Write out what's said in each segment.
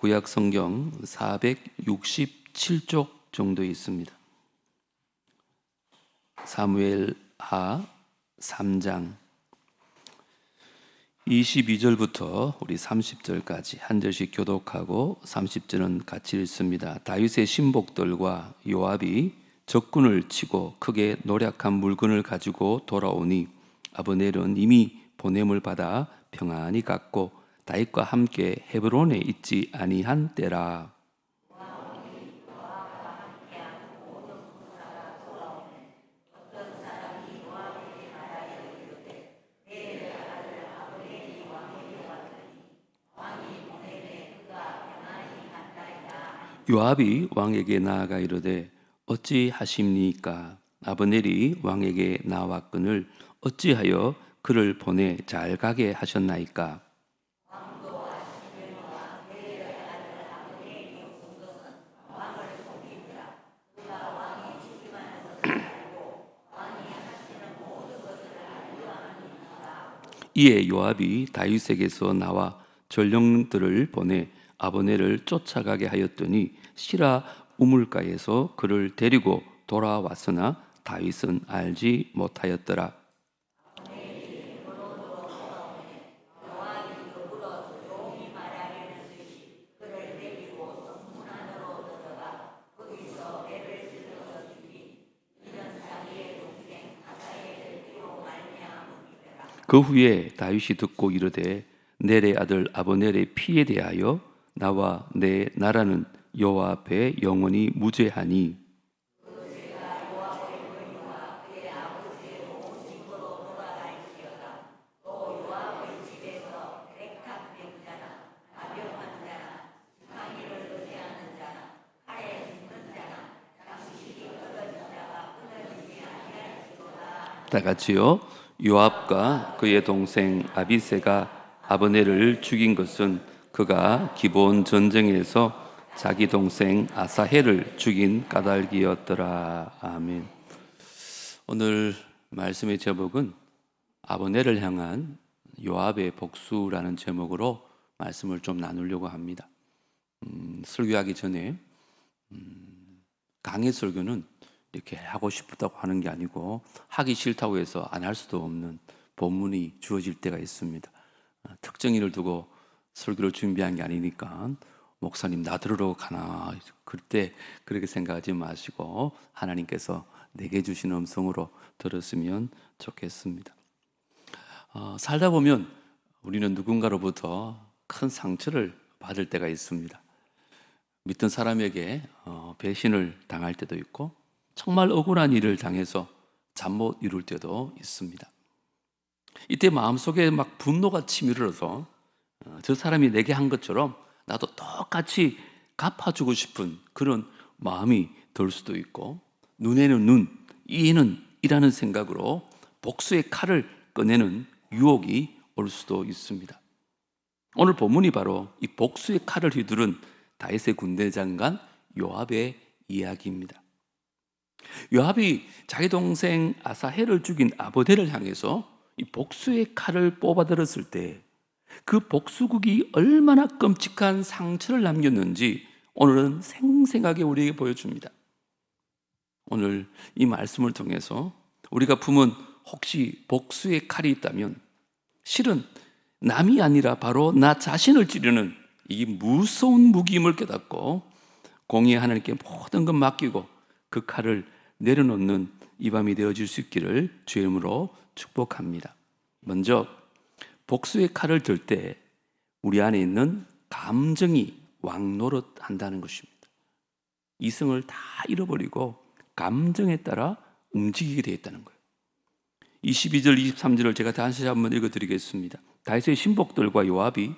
구약 성경 467쪽 정도 있습니다. 사무엘하 3장 22절부터 우리 30절까지 한 절씩 교독하고 30절은 같이 읽습니다. 다윗의 신복들과 요압이 적군을 치고 크게 노략한 물건을 가지고 돌아오니 아브넬은 이미 보냄을 받아 평안히 갔고 다윗과 함께 헤브론에 있지 아니한 때라. 요압이 왕에게 나아가 이르되 어찌 하십니까? 아브넬이 왕에게 나왔거늘 어찌하여 그를 보내 잘 가게 하셨나이까? 이에 요압이 다윗에게서 나와 전령들을 보내 아브넬을 쫓아가게 하였더니 시라 우물가에서 그를 데리고 돌아왔으나 다윗은 알지 못하였더라. 그 후에 다윗이 듣고 이르되 넬의 아들 아브넬의 피에 대하여 나와 내 나라는 여호와 앞에 영원히 무죄하니 다 같이요. 요압과 그의 동생 아비새가 아브넬을 죽인 것은 그가 기브온 전쟁에서 자기 동생 아사헬을 죽인 까닭이었더라. 아멘. 오늘 말씀의 제목은 아브넬을 향한 요압의 복수라는 제목으로 말씀을 좀 나누려고 합니다. 설교하기 전에 강의 설교는 이렇게 하고 싶다고 하는 게 아니고 하기 싫다고 해서 안 할 수도 없는 본문이 주어질 때가 있습니다. 특정인을 두고 설교를 준비한 게 아니니까 목사님 나 들으러 가나 그때 그렇게 생각하지 마시고 하나님께서 내게 주신 음성으로 들었으면 좋겠습니다. 살다 보면 우리는 누군가로부터 큰 상처를 받을 때가 있습니다. 믿던 사람에게 배신을 당할 때도 있고 정말 억울한 일을 당해서 잠 못 이룰 때도 있습니다. 이때 마음속에 막 분노가 치밀어서 저 사람이 내게 한 것처럼 나도 똑같이 갚아주고 싶은 그런 마음이 들 수도 있고 눈에는 눈, 이에는 이라는 생각으로 복수의 칼을 꺼내는 유혹이 올 수도 있습니다. 오늘 본문이 바로 이 복수의 칼을 휘두른 다윗의 군대 장관 요압의 이야기입니다. 요압이 자기 동생 아사헬을 죽인 아브넬을 향해서 이 복수의 칼을 뽑아들었을 때 그 복수국이 얼마나 끔찍한 상처를 남겼는지 오늘은 생생하게 우리에게 보여줍니다. 오늘 이 말씀을 통해서 우리가 품은 혹시 복수의 칼이 있다면 실은 남이 아니라 바로 나 자신을 찌르는 이 무서운 무기임을 깨닫고 공의의 하나님께 모든 것 맡기고 그 칼을 내려놓는 이 밤이 되어질 수 있기를 주의 이름으로 축복합니다. 먼저 복수의 칼을 들 때 우리 안에 있는 감정이 왕노릇한다는 것입니다. 이성을 다 잃어버리고 감정에 따라 움직이게 되어 있다는 거예요. 22절, 23절을 제가 다시 한번 읽어드리겠습니다. 다윗의 신복들과 요압이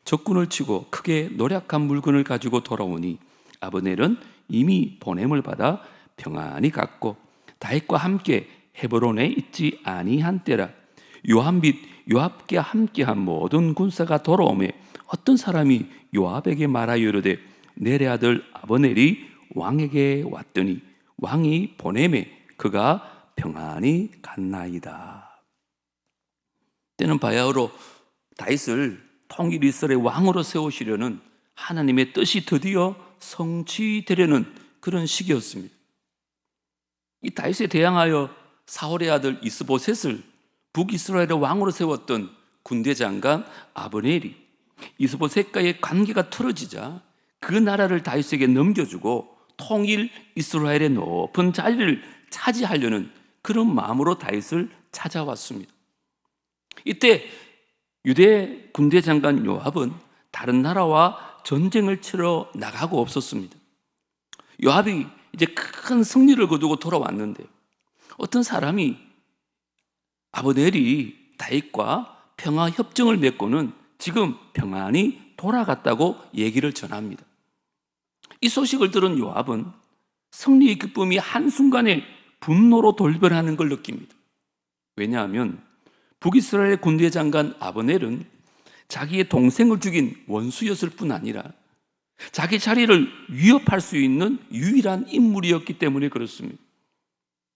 적군을 치고 크게 노략한 물건을 가지고 돌아오니 아브넬은 이미 보냄을 받아 평안히 갔고 다윗과 함께 헤브론에 있지 아니한 때라. 요압 및 요압께 함께한 모든 군사가 돌아오매 어떤 사람이 요압에게 말하여 이르되 넬의 아들 아브넬이 왕에게 왔더니 왕이 보내매 그가 평안히 갔나이다. 때는 바야흐로 다윗을 통일 이스라엘의 왕으로 세우시려는 하나님의 뜻이 드디어 성취되려는 그런 시기였습니다. 이 다윗에 대항하여 사울의 아들 이스보셋을 북이스라엘의 왕으로 세웠던 군대 장관 아브넬이 이스보셋과의 관계가 틀어지자 그 나라를 다윗에게 넘겨주고 통일 이스라엘의 높은 자리를 차지하려는 그런 마음으로 다윗을 찾아왔습니다. 이때 유대 군대 장관 요압은 다른 나라와 전쟁을 치러 나가고 없었습니다. 요압이 이제 큰 승리를 거두고 돌아왔는데 어떤 사람이 아브넬이 다윗과 평화 협정을 맺고는 지금 평안히 돌아갔다고 얘기를 전합니다. 이 소식을 들은 요압은 승리의 기쁨이 한순간에 분노로 돌변하는 걸 느낍니다. 왜냐하면 북이스라엘 군대 장관 아브넬은 자기의 동생을 죽인 원수였을 뿐 아니라 자기 자리를 위협할 수 있는 유일한 인물이었기 때문에 그렇습니다.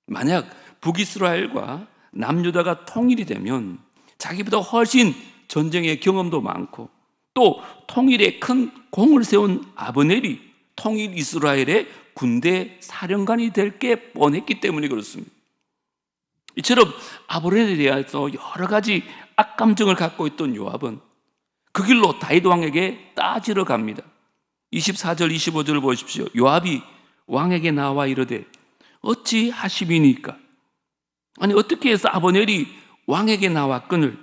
만약 북이스라엘과 남유다가 통일이 되면 자기보다 훨씬 전쟁의 경험도 많고 또 통일에 큰 공을 세운 아브넬이 통일 이스라엘의 군대 사령관이 될 게 뻔했기 때문에 그렇습니다. 이처럼 아브넬에 대해서 여러 가지 악감정을 갖고 있던 요압은 그 길로 다윗 왕에게 따지러 갑니다. 24절 25절을 보십시오. 요압이 왕에게 나와 이르되 어찌 하심이니까? 아니 어떻게 해서 아브넬이 왕에게 나왔거늘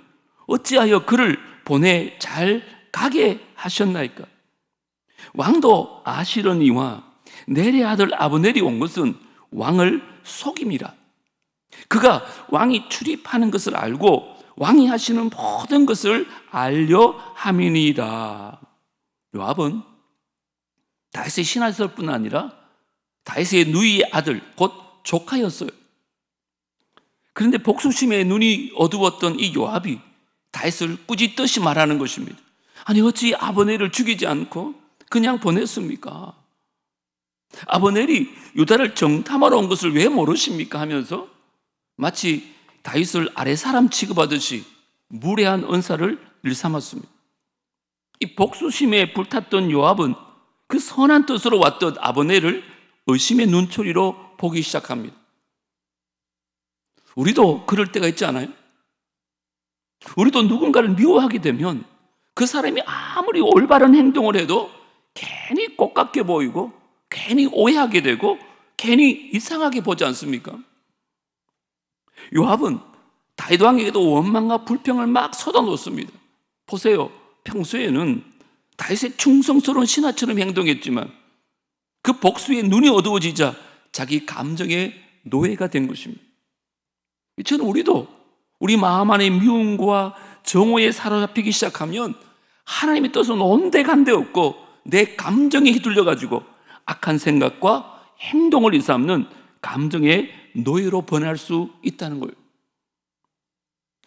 어찌하여 그를 보내 잘 가게 하셨나이까? 왕도 아시려니와 넬의 아들 아브넬이 온 것은 왕을 속임이라. 그가 왕이 출입하는 것을 알고 왕이 하시는 모든 것을 알려 함이니이다. 요압은 다윗의 신하였을 뿐 아니라 다윗의 누이의 아들 곧 조카였어요. 그런데 복수심에 눈이 어두웠던 이 요압이 다윗을 꾸짖듯이 말하는 것입니다. 아니 어찌 아브넬을 죽이지 않고 그냥 보냈습니까? 아브넬이 유다를 정탐하러 온 것을 왜 모르십니까? 하면서 마치 다윗을 아래 사람 취급하듯이 무례한 언사를 일삼았습니다. 이 복수심에 불탔던 요압은 그 선한 뜻으로 왔던 아브넬을 의심의 눈초리로 보기 시작합니다. 우리도 그럴 때가 있지 않아요? 우리도 누군가를 미워하게 되면 그 사람이 아무리 올바른 행동을 해도 괜히 꼴깍게 보이고 괜히 오해하게 되고 괜히 이상하게 보지 않습니까? 요압은 다윗 왕에게도 원망과 불평을 막 쏟아놓습니다. 보세요. 평소에는 다윗의 충성스러운 신하처럼 행동했지만 그 복수에 눈이 어두워지자 자기 감정의 노예가 된 것입니다. 이처럼 우리도 우리 마음 안에 미움과 정오에 사로잡히기 시작하면 하나님의 뜻은 온데간데 없고 내 감정에 휘둘려가지고 악한 생각과 행동을 일삼는 감정의 노예로 변할 수 있다는 거예요.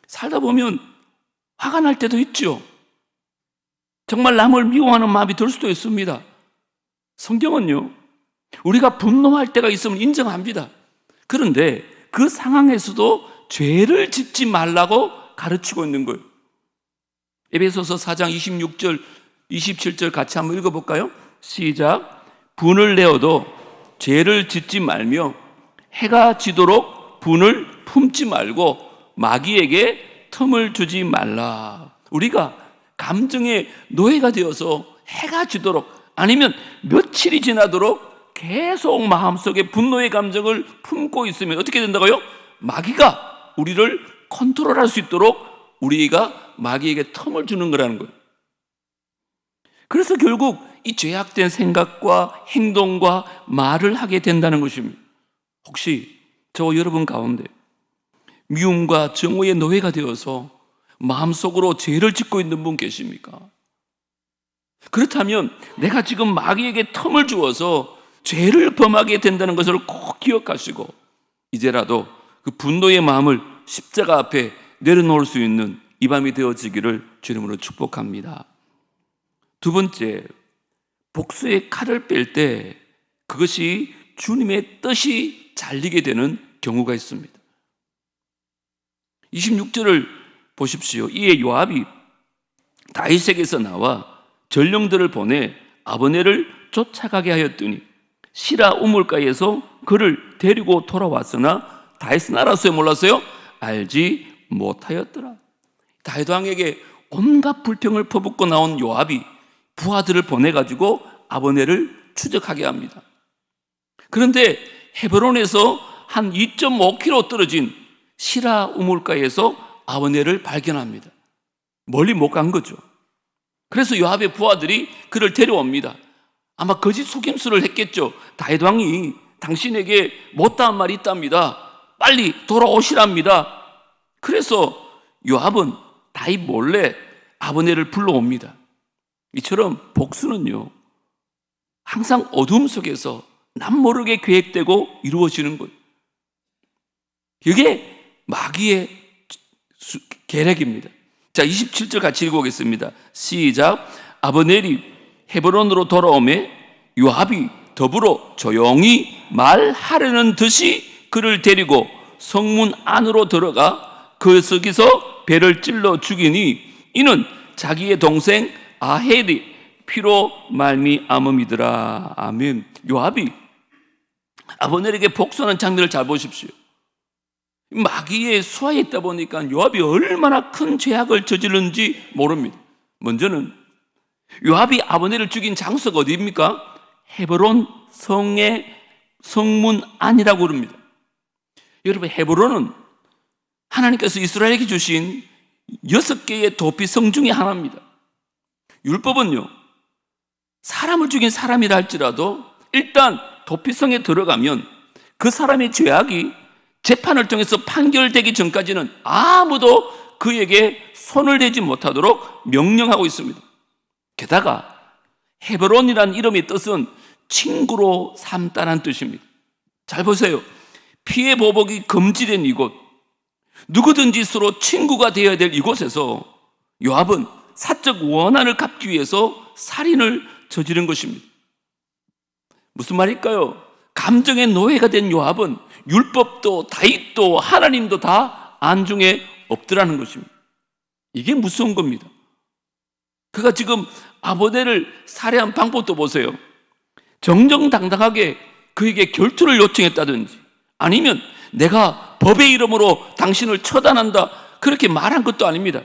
살다 보면 화가 날 때도 있죠. 정말 남을 미워하는 마음이 들 수도 있습니다. 성경은요, 우리가 분노할 때가 있으면 인정합니다. 그런데 그 상황에서도 죄를 짓지 말라고 가르치고 있는 거예요. 에베소서 4장 26절, 27절 같이 한번 읽어볼까요? 시작. 분을 내어도 죄를 짓지 말며 해가 지도록 분을 품지 말고 마귀에게 틈을 주지 말라. 우리가 감정의 노예가 되어서 해가 지도록 아니면 며칠이 지나도록 계속 마음속에 분노의 감정을 품고 있으면 어떻게 된다고요? 마귀가 우리를 컨트롤할 수 있도록 우리가 마귀에게 틈을 주는 거라는 거예요. 그래서 결국 이 죄악된 생각과 행동과 말을 하게 된다는 것입니다. 혹시 저와 여러분 가운데 미움과 정오의 노예가 되어서 마음속으로 죄를 짓고 있는 분 계십니까? 그렇다면 내가 지금 마귀에게 틈을 주어서 죄를 범하게 된다는 것을 꼭 기억하시고 이제라도 그 분노의 마음을 십자가 앞에 내려놓을 수 있는 이 밤이 되어지기를 주님으로 축복합니다. 두 번째, 복수의 칼을 뺄 때 그것이 주님의 뜻이 잘리게 되는 경우가 있습니다. 26절을 보십시오. 이에 요압이 다윗에게서 나와 전령들을 보내 아브넬을 쫓아가게 하였더니 시라 우물가에서 그를 데리고 돌아왔으나 다윗은 알았어요, 몰랐어요? 알지 못하였더라. 다윗 왕에게 온갖 불평을 퍼붓고 나온 요압이 부하들을 보내가지고 아브넬을 추적하게 합니다. 그런데 헤브론에서 한 2.5km 떨어진 시라 우물가에서 아브넬을 발견합니다. 멀리 못 간 거죠. 그래서 요압의 부하들이 그를 데려옵니다. 아마 거짓 속임수를 했겠죠. 다윗 왕이 당신에게 못다한 말이 있답니다. 빨리 돌아오시랍니다. 그래서 요압은 다윗 몰래 아브넬을 불러옵니다. 이처럼 복수는요, 항상 어둠 속에서 남모르게 계획되고 이루어지는 것. 이게 마귀의 계략입니다. 자, 27절 같이 읽어보겠습니다. 시작. 아브넬이 헤브론으로 돌아오매 요압이 더불어 조용히 말하려는 듯이 그를 데리고 성문 안으로 들어가 그 속에서 배를 찔러 죽이니 이는 자기의 동생 아헬이 피로 말미암음이더라. 아멘. 요압이 아브넬에게 복수하는 장면을 잘 보십시오. 마귀의 수하에 있다 보니까 요압이 얼마나 큰 죄악을 저질렀는지 모릅니다. 먼저는 요압이 아브넬을 죽인 장소가 어디입니까? 헤브론 성의 성문 안이라고 그럽니다. 여러분, 헤브론은 하나님께서 이스라엘에게 주신 6개의 도피성 중에 하나입니다. 율법은요, 사람을 죽인 사람이라 할지라도 일단 도피성에 들어가면 그 사람의 죄악이 재판을 통해서 판결되기 전까지는 아무도 그에게 손을 대지 못하도록 명령하고 있습니다. 게다가 헤브론이라는 이름의 뜻은 친구로 삼다는 뜻입니다. 잘 보세요. 피해 보복이 금지된 이곳, 누구든지 서로 친구가 되어야 될 이곳에서 요압은 사적 원한을 갚기 위해서 살인을 저지른 것입니다. 무슨 말일까요? 감정의 노예가 된 요압은 율법도 다윗도 하나님도 다 안중에 없더라는 것입니다. 이게 무서운 겁니다. 그가 지금 아브넬을 살해한 방법도 보세요. 정정당당하게 그에게 결투를 요청했다든지 아니면 내가 법의 이름으로 당신을 처단한다 그렇게 말한 것도 아닙니다.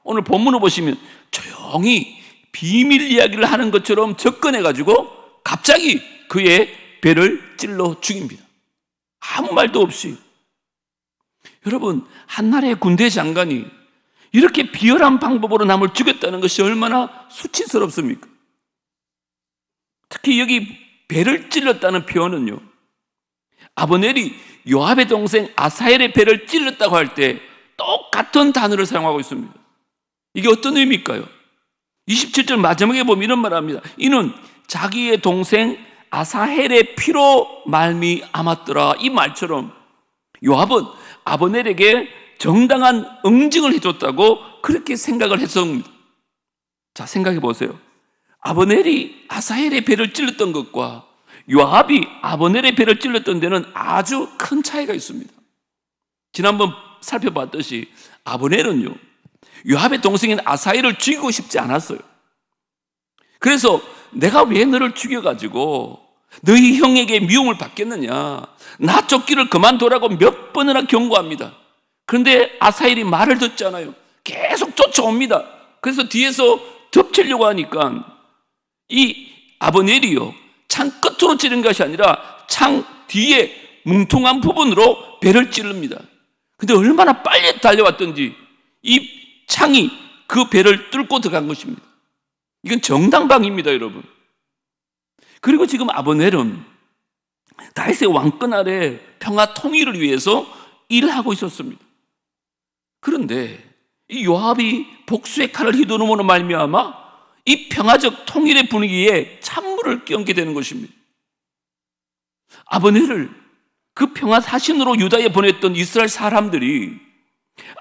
오늘 본문을 보시면 조용히 비밀 이야기를 하는 것처럼 접근해가지고 갑자기 그의 배를 찔러 죽입니다. 아무 말도 없이. 여러분, 한나라의 군대 장관이 이렇게 비열한 방법으로 남을 죽였다는 것이 얼마나 수치스럽습니까? 특히 여기 배를 찔렀다는 표현은요, 아브넬이 요압의 동생 아사헬의 배를 찔렀다고 할 때 똑같은 단어를 사용하고 있습니다. 이게 어떤 의미일까요? 27절 마지막에 보면 이런 말을 합니다. 이는 자기의 동생 아사헬의 피로 말미암았더라. 이 말처럼 요압은 아브넬에게 정당한 응징을 해줬다고 그렇게 생각을 했습니다. 자, 생각해 보세요. 아브넬이 아사헬의 배를 찔렀던 것과 요압이 아브넬의 배를 찔렀던 데는 아주 큰 차이가 있습니다. 지난번 살펴봤듯이 아브넬은요, 요압의 동생인 아사헬을 죽이고 싶지 않았어요. 그래서 내가 왜 너를 죽여가지고 너희 형에게 미움을 받겠느냐, 나 쫓기를 그만두라고 몇 번이나 경고합니다. 그런데 아사헬이 말을 듣잖아요. 계속 쫓아옵니다. 그래서 뒤에서 덮치려고 하니까 이 아브넬이요, 창 끝으로 찌른 것이 아니라 창 뒤에 뭉퉁한 부분으로 배를 찌릅니다. 근데 얼마나 빨리 달려왔던지 이 창이 그 배를 뚫고 들어간 것입니다. 이건 정당방위입니다, 여러분. 그리고 지금 아브넬은 다윗의 왕권 아래 평화 통일을 위해서 일을 하고 있었습니다. 그런데 이 요압이 복수의 칼을 휘두르므로 말미암아 이 평화적 통일의 분위기에 찬물을 끼얹게 되는 것입니다. 아브넬을 그 평화 사신으로 유다에 보냈던 이스라엘 사람들이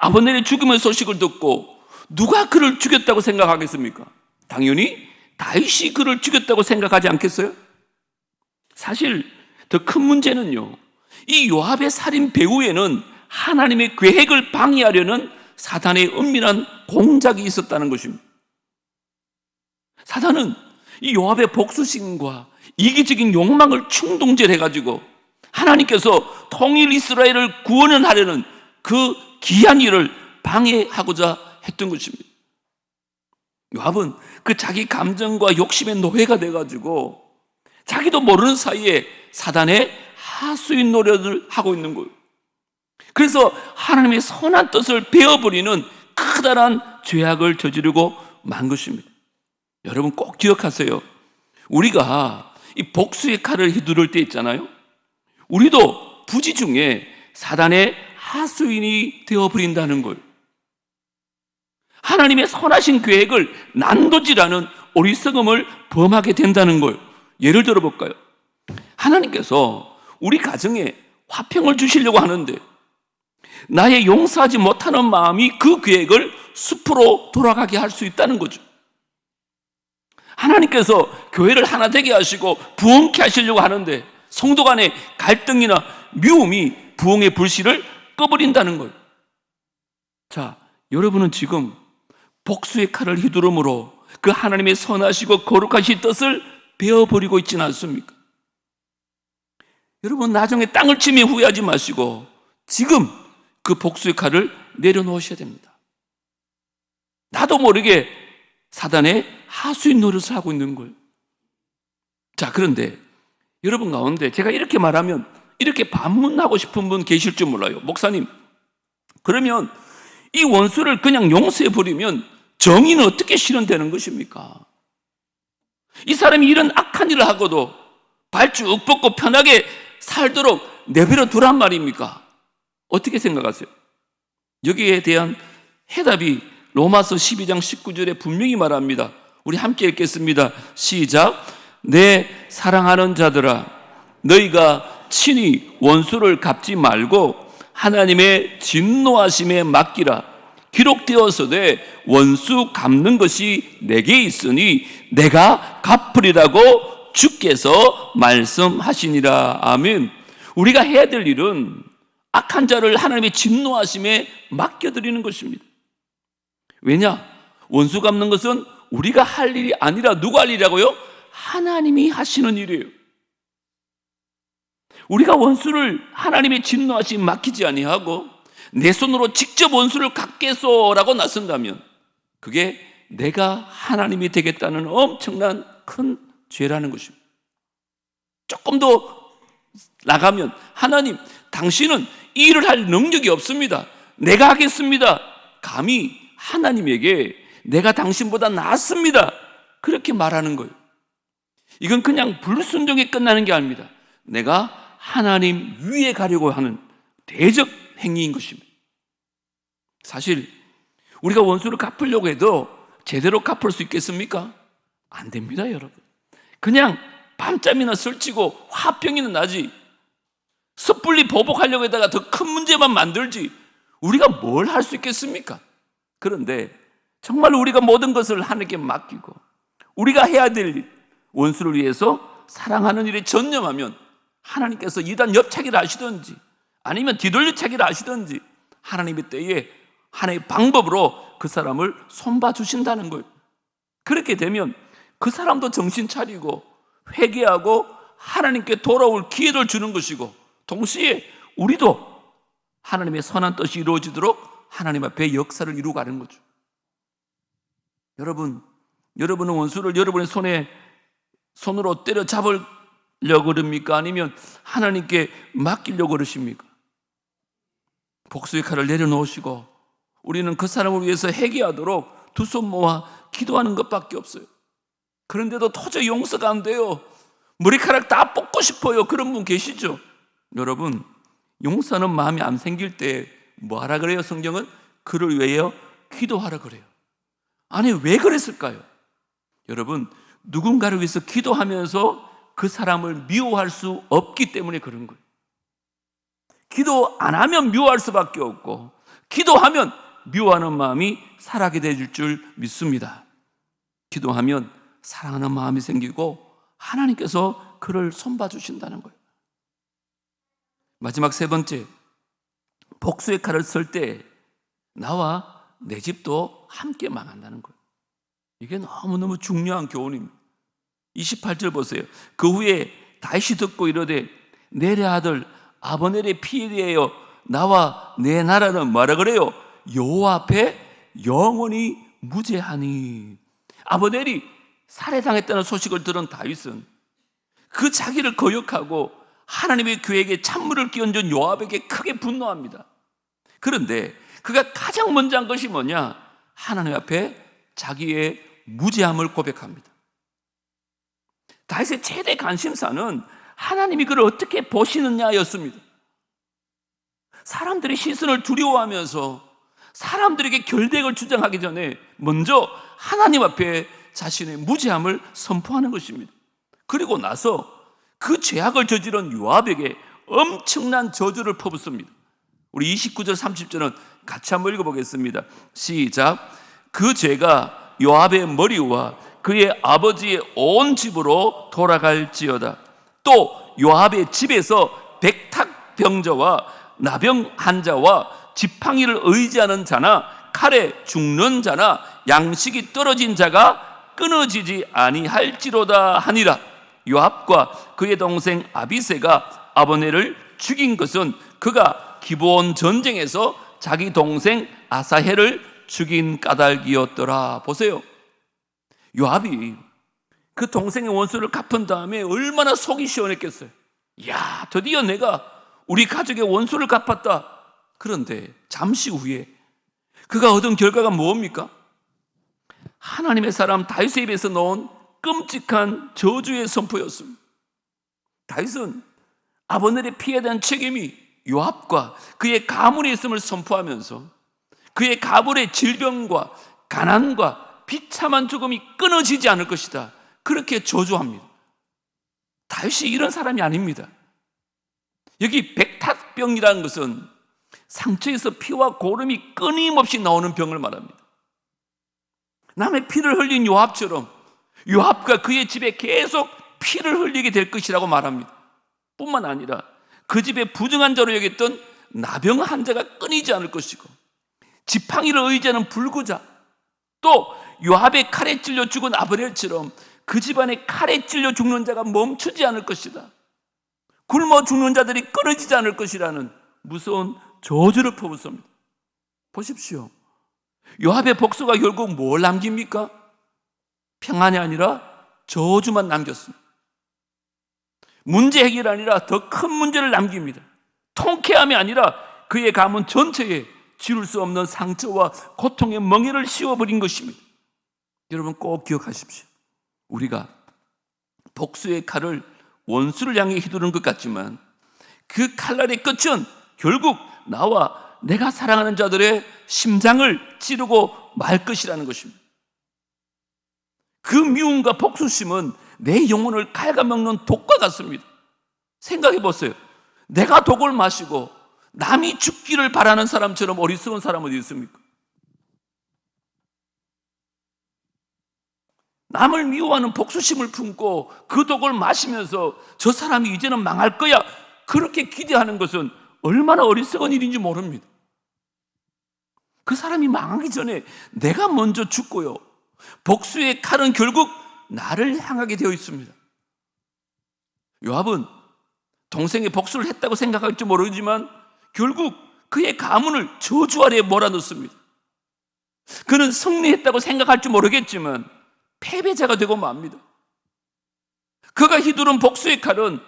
아브넬의 죽음의 소식을 듣고 누가 그를 죽였다고 생각하겠습니까? 당연히 다윗이 그를 죽였다고 생각하지 않겠어요? 사실 더 큰 문제는요, 이 요압의 살인 배후에는 하나님의 계획을 방해하려는 사단의 은밀한 공작이 있었다는 것입니다. 사단은 이 요압의 복수심과 이기적인 욕망을 충동질해가지고 하나님께서 통일 이스라엘을 구원하려는 그 귀한 일을 방해하고자 했던 것입니다. 요압은 그 자기 감정과 욕심의 노예가 돼가지고 자기도 모르는 사이에 사단의 하수인 노릇을 하고 있는 거예요. 그래서 하나님의 선한 뜻을 베어버리는 커다란 죄악을 저지르고 만 것입니다. 여러분 꼭 기억하세요. 우리가 이 복수의 칼을 휘두를 때 있잖아요. 우리도 부지 중에 사단의 하수인이 되어버린다는 걸, 하나님의 선하신 계획을 난도질하는 어리석음을 범하게 된다는 걸 예를 들어 볼까요? 하나님께서 우리 가정에 화평을 주시려고 하는데 나의 용서하지 못하는 마음이 그 계획을 숲으로 돌아가게 할 수 있다는 거죠. 하나님께서 교회를 하나 되게 하시고 부흥케 하시려고 하는데 성도 간의 갈등이나 미움이 부흥의 불씨를 꺼버린다는 거예요. 자, 여러분은 지금 복수의 칼을 휘두름으로 그 하나님의 선하시고 거룩하신 뜻을 베어버리고 있지는 않습니까? 여러분 나중에 땅을 치며 후회하지 마시고 지금 그 복수의 칼을 내려놓으셔야 됩니다. 나도 모르게 사단의 하수인 노릇을 하고 있는 거예요. 자, 그런데 여러분 가운데 제가 이렇게 말하면 이렇게 반문하고 싶은 분 계실 줄 몰라요. 목사님, 그러면 이 원수를 그냥 용서해버리면 정의는 어떻게 실현되는 것입니까? 이 사람이 이런 악한 일을 하고도 발 쭉 뻗고 편하게 살도록 내버려 두란 말입니까? 어떻게 생각하세요? 여기에 대한 해답이 로마서 12장 19절에 분명히 말합니다. 우리 함께 읽겠습니다. 시작. 내 사랑하는 자들아, 너희가 친히 원수를 갚지 말고 하나님의 진노하심에 맡기라. 기록되어서되 원수 갚는 것이 내게 있으니 내가 갚으리라고 주께서 말씀하시니라. 아멘. 우리가 해야 될 일은 악한 자를 하나님의 진노하심에 맡겨드리는 것입니다. 왜냐? 원수 갚는 것은 우리가 할 일이 아니라 누가 할 일이라고요? 하나님이 하시는 일이에요. 우리가 원수를 하나님의 진노하심에 맡기지 아니하고 내 손으로 직접 원수를 갚겠소라고 나선다면 그게 내가 하나님이 되겠다는 엄청난 큰 죄라는 것입니다. 조금 더 나가면 하나님, 당신은 이 일을 할 능력이 없습니다. 내가 하겠습니다. 감히 하나님에게 내가 당신보다 낫습니다. 그렇게 말하는 거예요. 이건 그냥 불순종에 끝나는 게 아닙니다. 내가 하나님 위에 가려고 하는 대적 행위인 것입니다. 사실 우리가 원수를 갚으려고 해도 제대로 갚을 수 있겠습니까? 안 됩니다, 여러분. 그냥 밤잠이나 설치고 화평이나 나지 섣불리 보복하려고 하다가 더 큰 문제만 만들지 우리가 뭘 할 수 있겠습니까? 그런데 정말 우리가 모든 것을 하나님께 맡기고 우리가 해야 될 일, 원수를 위해서 사랑하는 일에 전념하면 하나님께서 이단 옆차기를 하시든지 아니면 뒤돌려차기를 하시든지 하나님의 때에 하나님의 방법으로 그 사람을 손봐 주신다는 거예요. 그렇게 되면 그 사람도 정신 차리고 회개하고 하나님께 돌아올 기회를 주는 것이고 동시에 우리도 하나님의 선한 뜻이 이루어지도록 하나님 앞에 역사를 이루어가는 거죠. 여러분은 원수를 여러분의 손으로 때려잡으려고 그럽니까? 아니면 하나님께 맡기려고 그러십니까? 복수의 칼을 내려놓으시고 우리는 그 사람을 위해서 회개하도록 두 손 모아 기도하는 것밖에 없어요. 그런데도 도저히 용서가 안 돼요. 머리카락 다 뽑고 싶어요. 그런 분 계시죠? 여러분, 용서하는 마음이 안 생길 때 뭐 하라 그래요? 성경은 그를 위하여 기도하라 그래요. 아니, 왜 그랬을까요? 여러분, 누군가를 위해서 기도하면서 그 사람을 미워할 수 없기 때문에 그런 거예요. 기도 안 하면 미워할 수밖에 없고 기도하면 미워하는 마음이 사라게 될 줄 믿습니다. 기도하면 사랑하는 마음이 생기고 하나님께서 그를 손봐 주신다는 거예요. 마지막 세 번째, 복수의 칼을 쓸 때 나와 내 집도 함께 망한다는 거예요. 이게 너무너무 중요한 교훈입니다. 28절 보세요. 그 후에 다시 듣고 이르되 넬의 아들 아버넬의 피에 대하여 나와 내 나라는 뭐라 그래요? 여호와 앞에 영원히 무죄하니. 아버넬이 살해당했다는 소식을 들은 다윗은 그 자기를 거역하고 하나님의 교회에게 찬물을 끼얹은 요압에게 크게 분노합니다. 그런데 그가 가장 먼저 한 것이 뭐냐? 하나님 앞에 자기의 무죄함을 고백합니다. 다윗의 최대 관심사는 하나님이 그를 어떻게 보시느냐였습니다. 사람들의 시선을 두려워하면서 사람들에게 결백을 주장하기 전에 먼저 하나님 앞에 자신의 무죄함을 선포하는 것입니다. 그리고 나서 그 죄악을 저지른 요압에게 엄청난 저주를 퍼붓습니다. 우리 29절 30절은 같이 한번 읽어보겠습니다. 시작. 그 죄가 요압의 머리와 그의 아버지의 온 집으로 돌아갈지어다. 또 요압의 집에서 백탁병자와 나병 환자와 지팡이를 의지하는 자나 칼에 죽는 자나 양식이 떨어진 자가 끊어지지 아니할지로다 하니라. 요압과 그의 동생 아비새가 아버넬을 죽인 것은 그가 기브온 전쟁에서 자기 동생 아사헬을 죽인 까닭이었더라. 보세요. 요압이 그 동생의 원수를 갚은 다음에 얼마나 속이 시원했겠어요. 야, 드디어 내가 우리 가족의 원수를 갚았다. 그런데 잠시 후에 그가 얻은 결과가 뭡니까? 하나님의 사람 다윗의 입에서 나온 끔찍한 저주의 선포였습니다. 다윗은 아버넬의 피에 대한 책임이 요압과 그의 가문에 있음을 선포하면서 그의 가문의 질병과 가난과 비참한 죽음이 끊어지지 않을 것이다. 그렇게 저주합니다. 다윗이 이런 사람이 아닙니다. 여기 백탁병이라는 것은 상처에서 피와 고름이 끊임없이 나오는 병을 말합니다. 남의 피를 흘린 요압처럼 요압과 그의 집에 계속 피를 흘리게 될 것이라고 말합니다. 뿐만 아니라 그 집에 부정한 자로 여겼던 나병 환자가 끊이지 않을 것이고 지팡이를 의지하는 불구자, 또 요압의 칼에 찔려 죽은 아브넬처럼 그 집안에 칼에 찔려 죽는 자가 멈추지 않을 것이다. 굶어 죽는 자들이 끊어지지 않을 것이라는 무서운 저주를 퍼붓습니다. 보십시오. 요압의 복수가 결국 뭘 남깁니까? 평안이 아니라 저주만 남겼습니다. 문제 해결이 아니라 더 큰 문제를 남깁니다. 통쾌함이 아니라 그의 가문 전체에 지울 수 없는 상처와 고통의 멍에를 씌워버린 것입니다. 여러분 꼭 기억하십시오. 우리가 복수의 칼을 원수를 향해 휘두르는 것 같지만 그 칼날의 끝은 결국 나와 내가 사랑하는 자들의 심장을 찌르고 말 것이라는 것입니다. 그 미움과 복수심은 내 영혼을 갉아먹는 독과 같습니다. 생각해 보세요. 내가 독을 마시고 남이 죽기를 바라는 사람처럼 어리석은 사람은 어디 있습니까? 남을 미워하는 복수심을 품고 그 독을 마시면서 저 사람이 이제는 망할 거야, 그렇게 기대하는 것은 얼마나 어리석은 일인지 모릅니다. 그 사람이 망하기 전에 내가 먼저 죽고요, 복수의 칼은 결국 나를 향하게 되어 있습니다. 요압은 동생의 복수를 했다고 생각할지 모르지만 결국 그의 가문을 저주 아래에 몰아넣습니다. 그는 승리했다고 생각할지 모르겠지만 패배자가 되고 맙니다. 그가 휘두른 복수의 칼은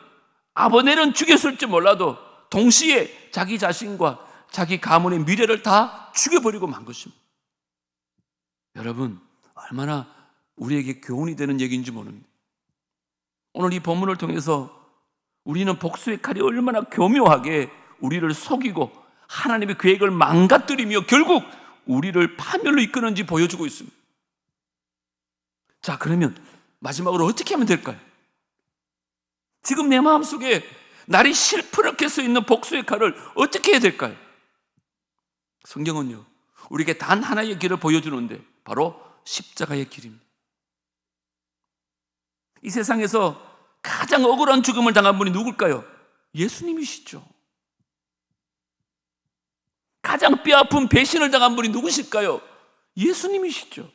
아버넬은 죽였을지 몰라도 동시에 자기 자신과 자기 가문의 미래를 다 죽여버리고 만 것입니다. 여러분, 얼마나 우리에게 교훈이 되는 얘기인지 모릅니다. 오늘 이 본문을 통해서 우리는 복수의 칼이 얼마나 교묘하게 우리를 속이고 하나님의 계획을 망가뜨리며 결국 우리를 파멸로 이끄는지 보여주고 있습니다. 자, 그러면 마지막으로 어떻게 하면 될까요? 지금 내 마음속에 날이 실푸렇게 서 있는 복수의 칼을 어떻게 해야 될까요? 성경은요, 우리에게 단 하나의 길을 보여주는데 바로 십자가의 길입니다. 이 세상에서 가장 억울한 죽음을 당한 분이 누굴까요? 예수님이시죠. 가장 뼈아픈 배신을 당한 분이 누구실까요? 예수님이시죠.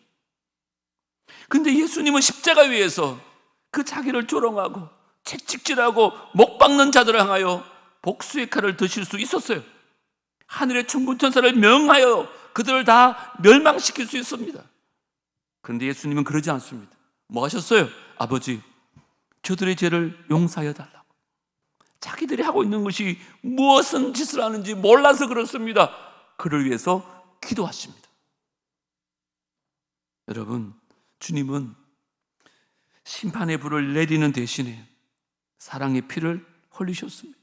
근데 예수님은 십자가 위에서 그 자기를 조롱하고 채찍질하고 목 박는 자들을 향하여 복수의 칼을 드실 수 있었어요. 하늘의 천군천사를 명하여 그들을 다 멸망시킬 수 있습니다. 그런데 예수님은 그러지 않습니다. 뭐 하셨어요? 아버지, 저들의 죄를 용서하여 달라고. 자기들이 하고 있는 것이 무엇은 짓을 하는지 몰라서 그렇습니다. 그를 위해서 기도하십니다. 여러분, 주님은 심판의 불을 내리는 대신에 사랑의 피를 흘리셨습니다.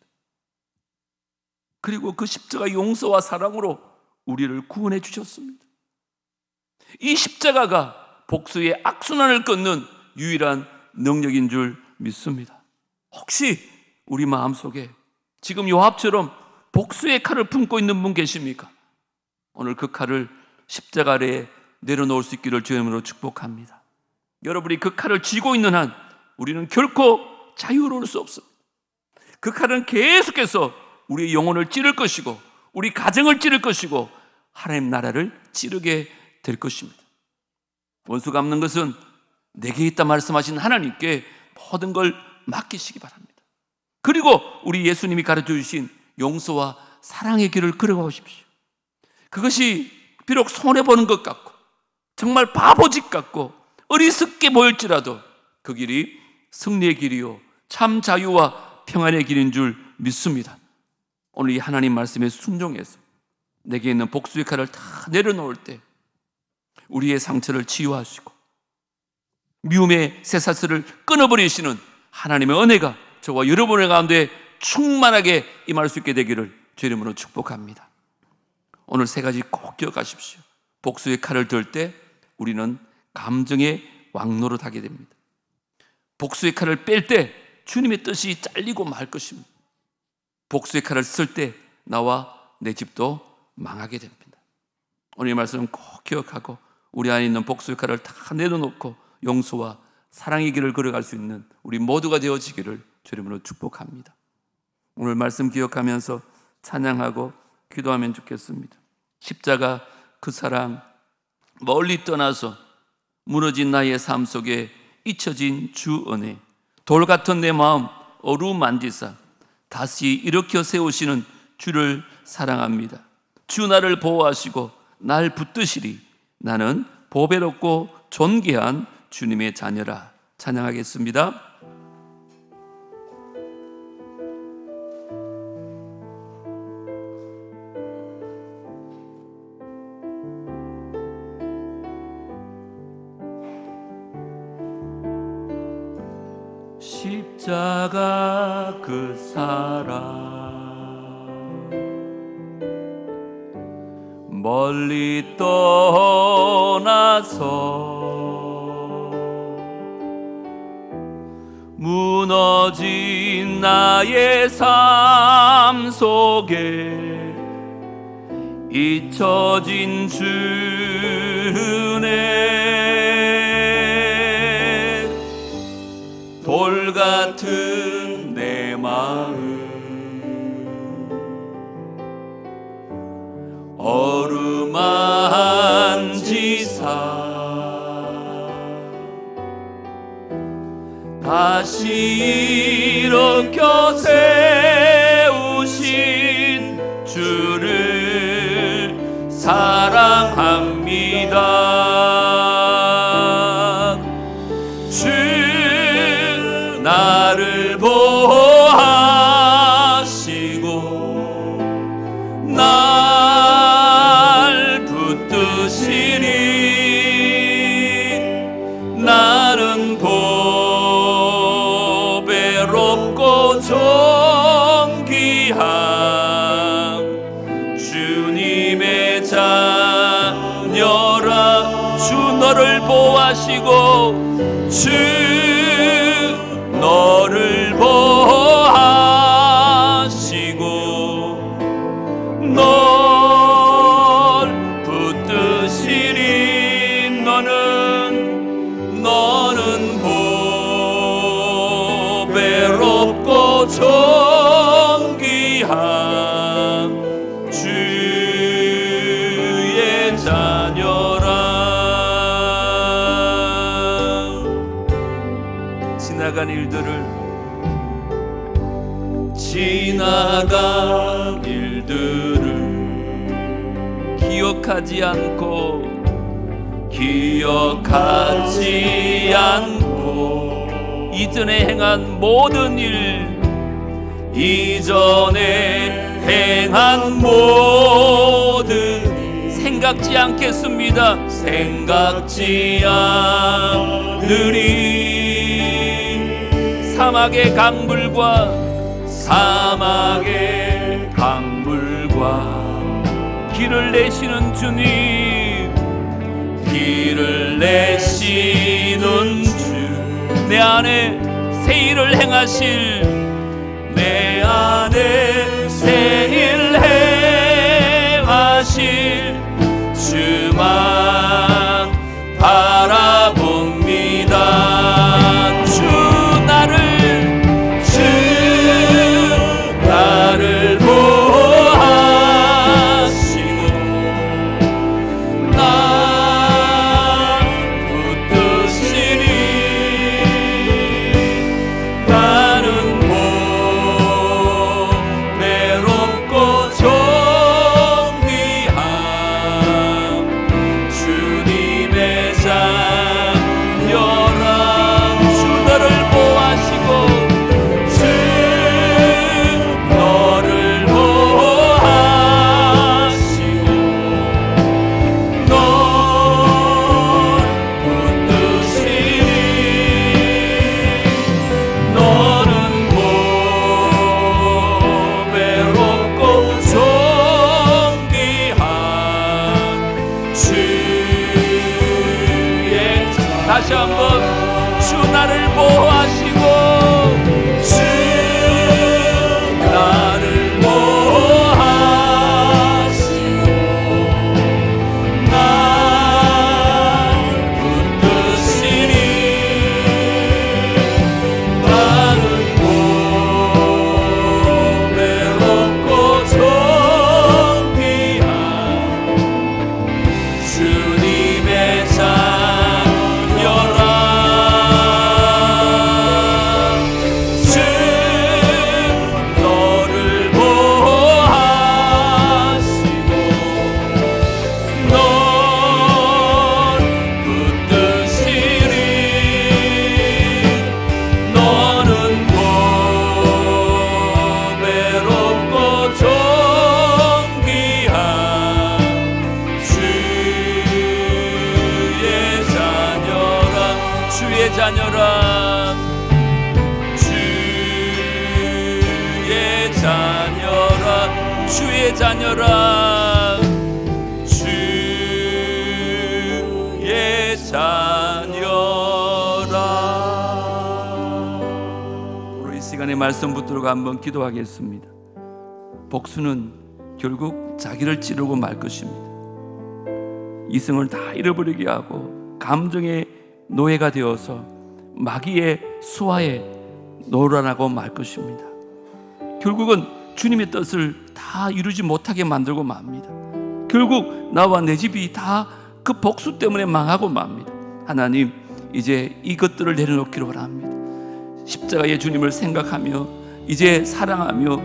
그리고 그 십자가 용서와 사랑으로 우리를 구원해 주셨습니다. 이 십자가가 복수의 악순환을 끊는 유일한 능력인 줄 믿습니다. 혹시 우리 마음속에 지금 요압처럼 복수의 칼을 품고 있는 분 계십니까? 오늘 그 칼을 십자가 아래에 내려놓을 수 있기를 주의 이름으로 축복합니다. 여러분이 그 칼을 쥐고 있는 한 우리는 결코 자유로울 수 없습니다. 그 칼은 계속해서 우리의 영혼을 찌를 것이고 우리 가정을 찌를 것이고 하나님 나라를 찌르게 될 것입니다. 원수 갚는 것은 내게 있다 말씀하신 하나님께 모든 걸 맡기시기 바랍니다. 그리고 우리 예수님이 가르쳐 주신 용서와 사랑의 길을 걸어가십시오. 그것이 비록 손해보는 것 같고 정말 바보짓 같고 어리석게 보일지라도 그 길이 승리의 길이요 참 자유와 평안의 길인 줄 믿습니다. 오늘 이 하나님 말씀에 순종해서 내게 있는 복수의 칼을 다 내려놓을 때 우리의 상처를 치유하시고 미움의 쇠사슬을 끊어버리시는 하나님의 은혜가 저와 여러분의 가운데 충만하게 임할 수 있게 되기를 주의 이름으로 축복합니다. 오늘 세 가지 꼭 기억하십시오. 복수의 칼을 들 때 우리는 감정의 왕노릇하게 됩니다. 복수의 칼을 뺄 때 주님의 뜻이 잘리고 말 것입니다. 복수의 칼을 쓸 때 나와 내 집도 망하게 됩니다. 오늘 이 말씀은 꼭 기억하고 우리 안에 있는 복수의 칼을 다 내려놓고 용서와 사랑의 길을 걸어갈 수 있는 우리 모두가 되어지기를 주의 이름으로 축복합니다. 오늘 말씀 기억하면서 찬양하고 기도하면 좋겠습니다. 십자가 그 사랑 멀리 떠나서 무너진 나의 삶 속에 잊혀진 주 은혜 돌 같은 내 마음 어루만지사 다시 일으켜 세우시는 주를 사랑합니다. 주 나를 보호하시고 날 붙드시리 나는 보배롭고 존귀한 주님의 자녀라. 찬양하겠습니다. 십자가 그 사랑 멀리 떠나서 무너진 나의 삶 속에 잊혀진 주네 돌 같은 내 마음 어루만지사 다시 일으켜 세우신 주를 사랑합니다. 주 나를 보호하시고 날 붙드시리 나는 보배롭고 존귀한 주님의 자녀라. 주 너를 보호하시고 주 너를 보호하시고 널 붙드시리 너는 보배롭고 존귀한 주의 자녀라. 지난 지나간 일들을 기억하지 않고 이전에 행한 모든 일, 이전에 행한 모든 생각지 않겠습니다. 생각지 않으리. 사막의 강물과 길을 내시는 주님, 길을 내시는 주, 내 안에 새 일을 행하실, 내 안에 새 일 행하실 주만 바라봅니다. 주 나를 보호하시고 나 붙드시니 나는 외롭고 존귀한 주님의 자녀라. 주 너를 보호하시고 다시 한번 주 나를 보호하시고 주 나를 보호하시고 날 붙드시니 나는 외롭고 존귀한 주님의 자녀라, 주의 자녀라, 주의 자녀라, 주의 자녀라. 우리 이 시간에 말씀 붙들고 한번 기도하겠습니다. 복수는 결국 자기를 찌르고 말 것입니다. 이성을 다 잃어버리게 하고 감정의 노예가 되어서 마귀의 수하에 놀아나고 말 것입니다. 결국은 주님의 뜻을 다 이루지 못하게 만들고 맙니다. 결국 나와 내 집이 다 그 복수 때문에 망하고 맙니다. 하나님, 이제 이것들을 내려놓기를 바랍니다. 십자가의 주님을 생각하며 이제 사랑하며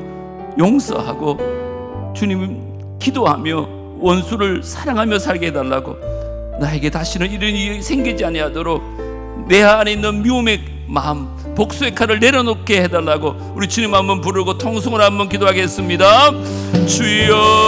용서하고 주님 기도하며 원수를 사랑하며 살게 해달라고, 나에게 다시는 이런 일이 생기지 아니하도록 내 안에 있는 미움의 마음, 복수의 칼을 내려놓게 해달라고 우리 주님 한번 부르고 통성으로 한번 기도하겠습니다. 주여